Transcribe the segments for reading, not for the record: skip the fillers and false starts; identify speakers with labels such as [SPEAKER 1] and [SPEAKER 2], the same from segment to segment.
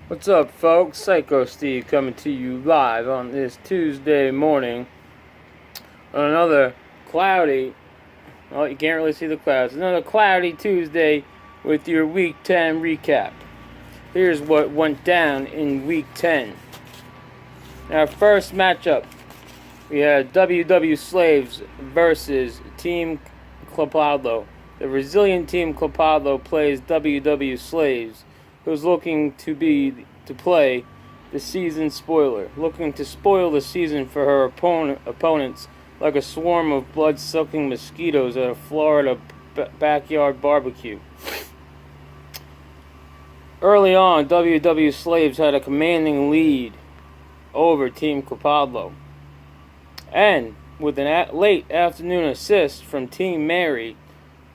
[SPEAKER 1] What's up, folks? Psycho Steve coming to you live on this Tuesday morning on another cloudy, well, you can't really see the clouds, another cloudy Tuesday with your Week 10 recap. Here's what went down in Week 10. In our first matchup, we had WW Slaves versus Team Clopado. The resilient Team Clopado plays WW Slaves, who's looking to play the season spoiler, looking to spoil the season for her opponents like a swarm of blood-sucking mosquitoes at a Florida backyard barbecue. Early on, WW Slaves had a commanding lead over Team Clopado, and with a late afternoon assist from Team Mary,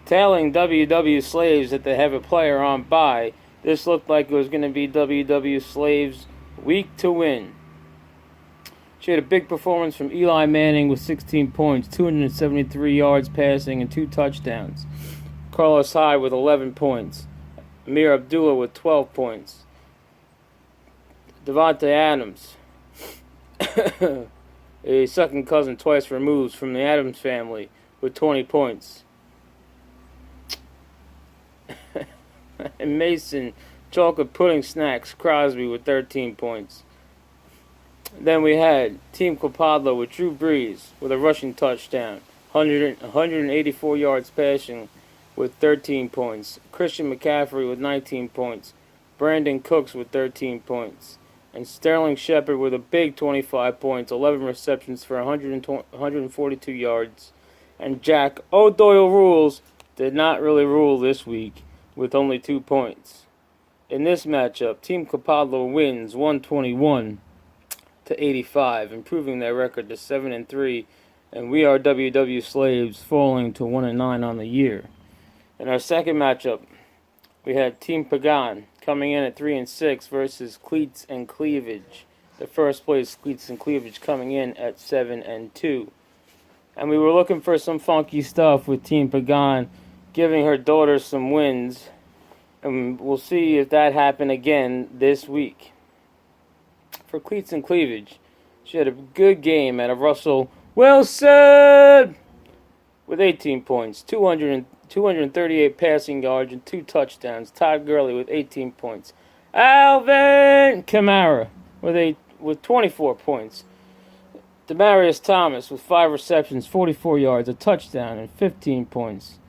[SPEAKER 1] telling WW Slaves that they have a player on bye, this looked like it was going to be WW Slaves' week to win. She had a big performance from Eli Manning with 16 points, 273 yards passing, and 2 touchdowns. Carlos Hyde with 11 points. Amir Abdullah with 12 points. Devontae Adams, a second cousin twice removed from the Adams family, with 20 points. And Mason Chocolate Pudding Snacks Crosby with 13 points. Then we had Team Clopado with Drew Brees with a rushing touchdown, 184 yards passing with 13 points. Christian McCaffrey with 19 points. Brandon Cooks with 13 points. And Sterling Shepard with a big 25 points, 11 receptions for 142 yards. And Jack O'Doyle Rules did not really rule this week with only 2 points. In this matchup, Team Clopado wins 121-85, improving their record to 7-3, and we are WW Slaves falling to 1-9 on the year. In our second matchup, we had Team Pagan coming in at 3-6 versus Cleats and Cleavage. The first place Cleats and Cleavage coming in at 7-2. And we were looking for some funky stuff with Team Pagan giving her daughter some wins, and we'll see if that happened again this week. For Cleats and Cleavage, she had a good game at a Russell Wilson with 18 points, 238 passing yards, and 2 touchdowns. Todd Gurley with 18 points. Alvin Kamara with 24 points. Demaryius Thomas with 5 receptions, 44 yards, a touchdown, and 15 points.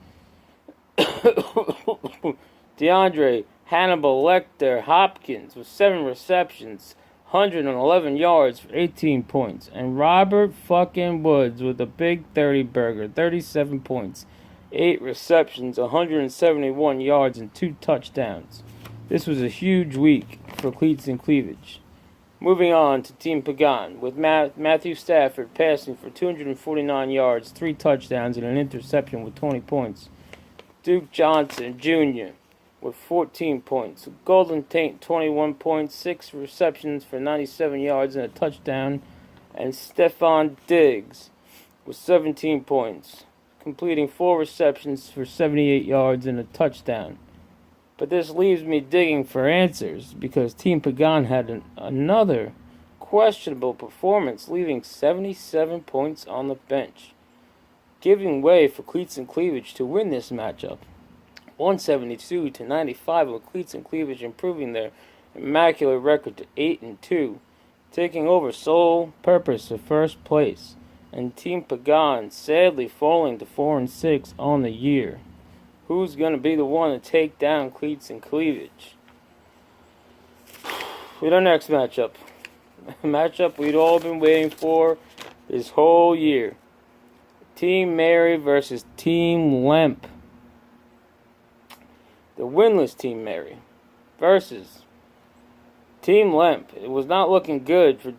[SPEAKER 1] DeAndre Hannibal Lecter Hopkins with 7 receptions, 111 yards for 18 points. And Robert fucking Woods with a big 30 burger, 37 points, 8 receptions, 171 yards, and 2 touchdowns. This was a huge week for Cleats and Cleavage. Moving on to Team Pagan, with Matthew Stafford passing for 249 yards, 3 touchdowns, and an interception with 20 points. Duke Johnson Jr. with 14 points. Golden Tate, 21 points, 6 receptions for 97 yards and a touchdown. And Stephon Diggs with 17 points, completing 4 receptions for 78 yards and a touchdown. But this leaves me digging for answers, because Team Pagan had another questionable performance, leaving 77 points on the bench, giving way for Cleats and Cleavage to win this matchup, 172-95, with Cleats and Cleavage improving their immaculate record to 8-2, taking over sole purpose of first place, and Team Pagan sadly falling to 4-6 on the year. Who's going to be the one to take down Cleats and Cleavage? With our next matchup, a matchup we'd all been waiting for this whole year. Team Mary versus Team Lemp. The winless Team Mary versus Team Lemp. It was not looking good for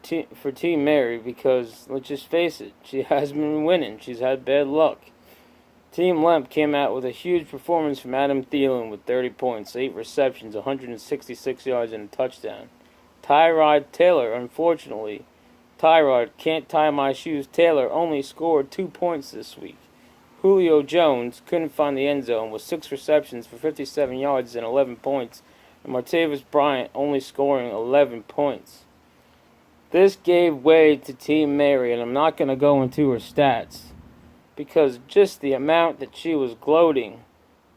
[SPEAKER 1] Team Mary, because, let's just face it, she has been winning. She's had bad luck. Team Lemp came out with a huge performance from Adam Thielen with 30 points, 8 receptions, 166 yards, and a touchdown. Tyrod Taylor, unfortunately, Tyrod Can't Tie My Shoes Taylor only scored 2 points this week. Julio Jones couldn't find the end zone with 6 receptions for 57 yards and 11 points. and Martavis Bryant only scoring 11 points. This gave way to Team Mary, and I'm not going to go into her stats, because just the amount that she was gloating,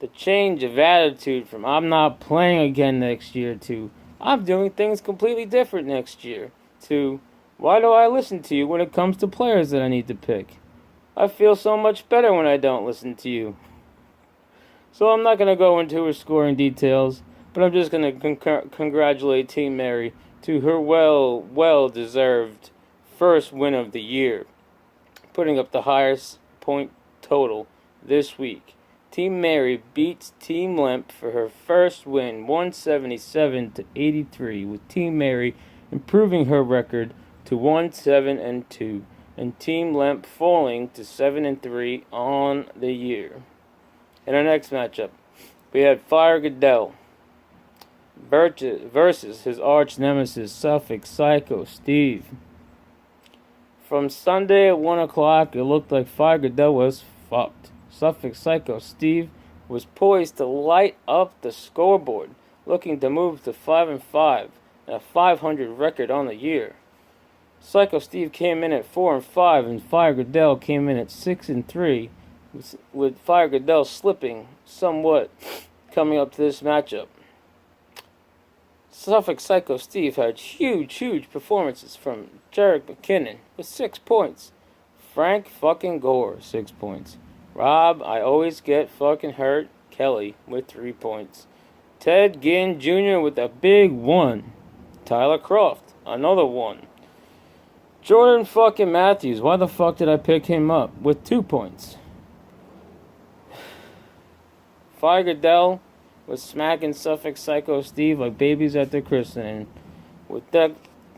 [SPEAKER 1] the change of attitude from I'm not playing again next year to I'm doing things completely different next year to why do I listen to you when it comes to players that I need to pick? I feel so much better when I don't listen to you. So I'm not going to go into her scoring details, but I'm just going to congratulate Team Mary to her well-deserved first win of the year, putting up the highest point total this week. Team Mary beats Team Lemp for her first win, 177-83, with Team Mary improving her record to 1-7-2, and Team Lemp falling to 7-3 on the year. In our next matchup, we had Fire Goodell versus his arch nemesis Suffolk Psycho Steve. From Sunday at 1 o'clock, it looked like Fire Goodell was fucked. Suffolk Psycho Steve was poised to light up the scoreboard, looking to move to 5-5 and a 500 record on the year. Psycho Steve came in at 4-5, and Fire Goodell came in at 6-3, with Fire Goodell slipping somewhat coming up to this matchup. Suffolk Psycho Steve had huge performances from Jarek McKinnon with 6 points. Frank fucking Gore, 6 points. Rob, I always get fucking hurt, Kelly, with 3 points. Ted Ginn Jr. with a big 1. Tyler Croft, another 1. Jordan fucking Matthews, why the fuck did I pick him up, with 2 points. Fire Goodell was smacking Suffolk Psycho Steve like babies at their christening, with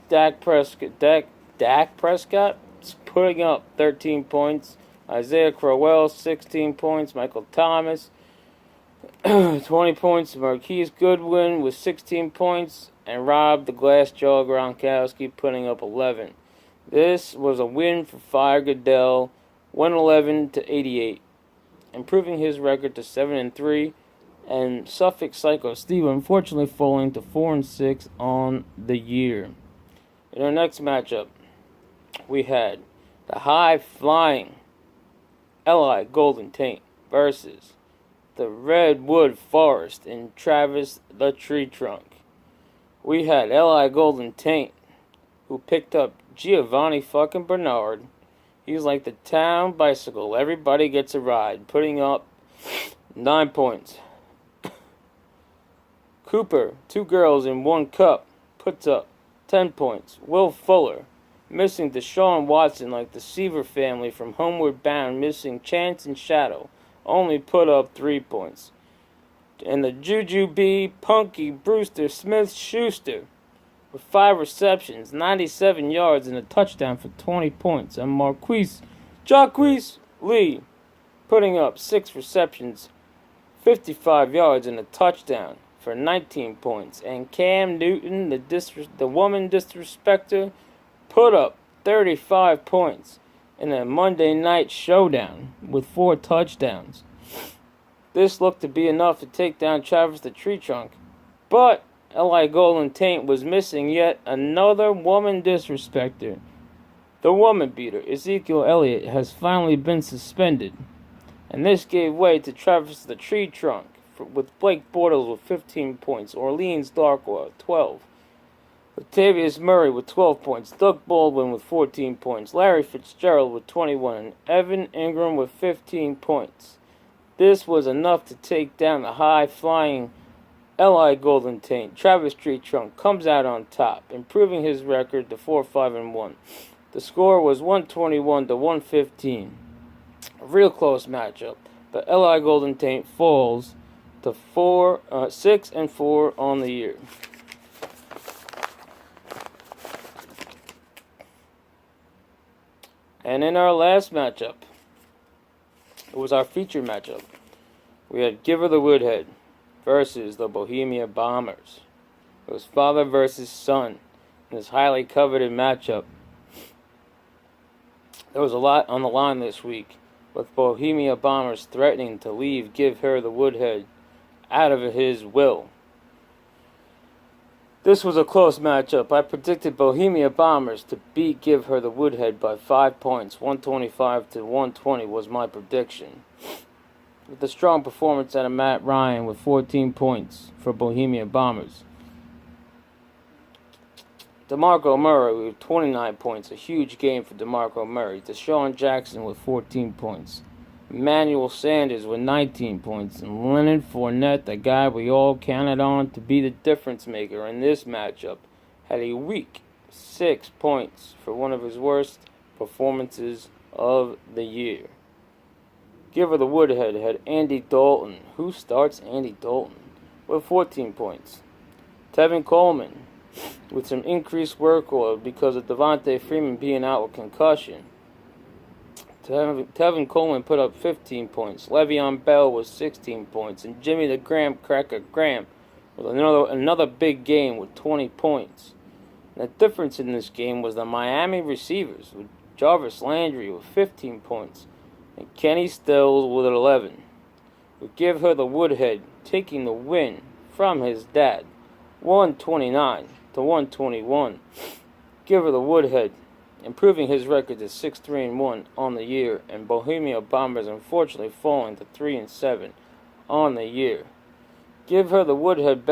[SPEAKER 1] Dak Prescott putting up 13 points. Isaiah Crowell, 16 points. Michael Thomas, 20 points. Marquise Goodwin with 16 points. And Rob the Glassjaw Gronkowski putting up 11. This was a win for Fire Goodell, 111-88, improving his record to 7-3. And Suffolk Psycho Steve unfortunately falling to 4-6 on the year. In our next matchup, we had the high-flying L.I. Golden Taint versus the Redwood Forest in Travis the Tree Trunk. We had L.I. Golden Taint, who picked up Giovanni fucking Bernard. He's like the town bicycle. Everybody gets a ride, putting up 9 points. Cooper, 2 girls in 1 cup, puts up 10 points. Will Fuller, missing Deshaun Watson like the Seaver family from Homeward Bound, missing Chance and Shadow, only put up 3 points. And the Juju B, Punky Brewster Smith-Schuster with 5 receptions, 97 yards, and a touchdown for 20 points. And Jacquees Lee putting up 6 receptions, 55 yards, and a touchdown for 19 points. And Cam Newton, the woman disrespecter, put up 35 points in a Monday night showdown with 4 touchdowns. This looked to be enough to take down Travis the Tree Trunk, but L.I. Golden Taint was missing yet another woman disrespecter. The woman beater, Ezekiel Elliott, has finally been suspended, and this gave way to Travis the Tree Trunk with Blake Bortles with 15 points, Orleans Darkwa 12, Latavius Murray with 12 points, Doug Baldwin with 14 points, Larry Fitzgerald with 21, and Evan Ingram with 15 points. This was enough to take down the high-flying L.I. Golden Taint. Travis Tree Trunk comes out on top, improving his record to 4-5-1. The score was 121-115. A real close matchup, but L.I. Golden Taint falls to 6-4 on the year. And in our last matchup, it was our feature matchup. We had Giver the Woodhead versus the Bohemia Bombers. It was father versus son in this highly coveted matchup. There was a lot on the line this week, with Bohemia Bombers threatening to leave Give Her the Woodhead out of his will. This was a close matchup. I predicted Bohemia Bombers to beat Give Her the Woodhead by 5 points. 125 to 120 was my prediction. With a strong performance out of Matt Ryan with 14 points for Bohemia Bombers. DeMarco Murray with 29 points. A huge game for DeMarco Murray. Deshaun Jackson with 14 points. Emmanuel Sanders with 19 points, and Leonard Fournette, the guy we all counted on to be the difference maker in this matchup, had a weak 6 points for one of his worst performances of the year. Give Her the Woodhead had Andy Dalton. Who starts Andy Dalton? With 14 points. Tevin Coleman with some increased workload because of Devontae Freeman being out with concussion. Tevin Coleman put up 15 points. Le'Veon Bell was 16 points. And Jimmy the Graham Cracker Graham with another big game with 20 points. And the difference in this game was the Miami receivers with Jarvis Landry with 15 points. And Kenny Stills with 11. Would Give Her the Woodhead taking the win from his dad. 129 to 121. Give Her the Woodhead improving his record to 6-3-1 on the year, and Bohemia Bombers unfortunately falling to 3-7 on the year. Give Her the Woodhead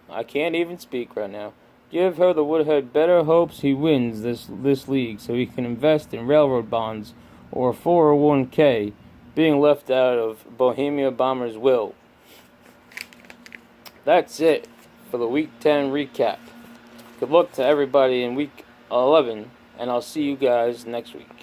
[SPEAKER 1] I can't even speak right now. Give Her the Woodhead better hopes he wins this league so he can invest in railroad bonds or a 401k, being left out of Bohemia Bombers' will. That's it for the Week 10 recap. Good luck to everybody in Week 11, and I'll see you guys next week.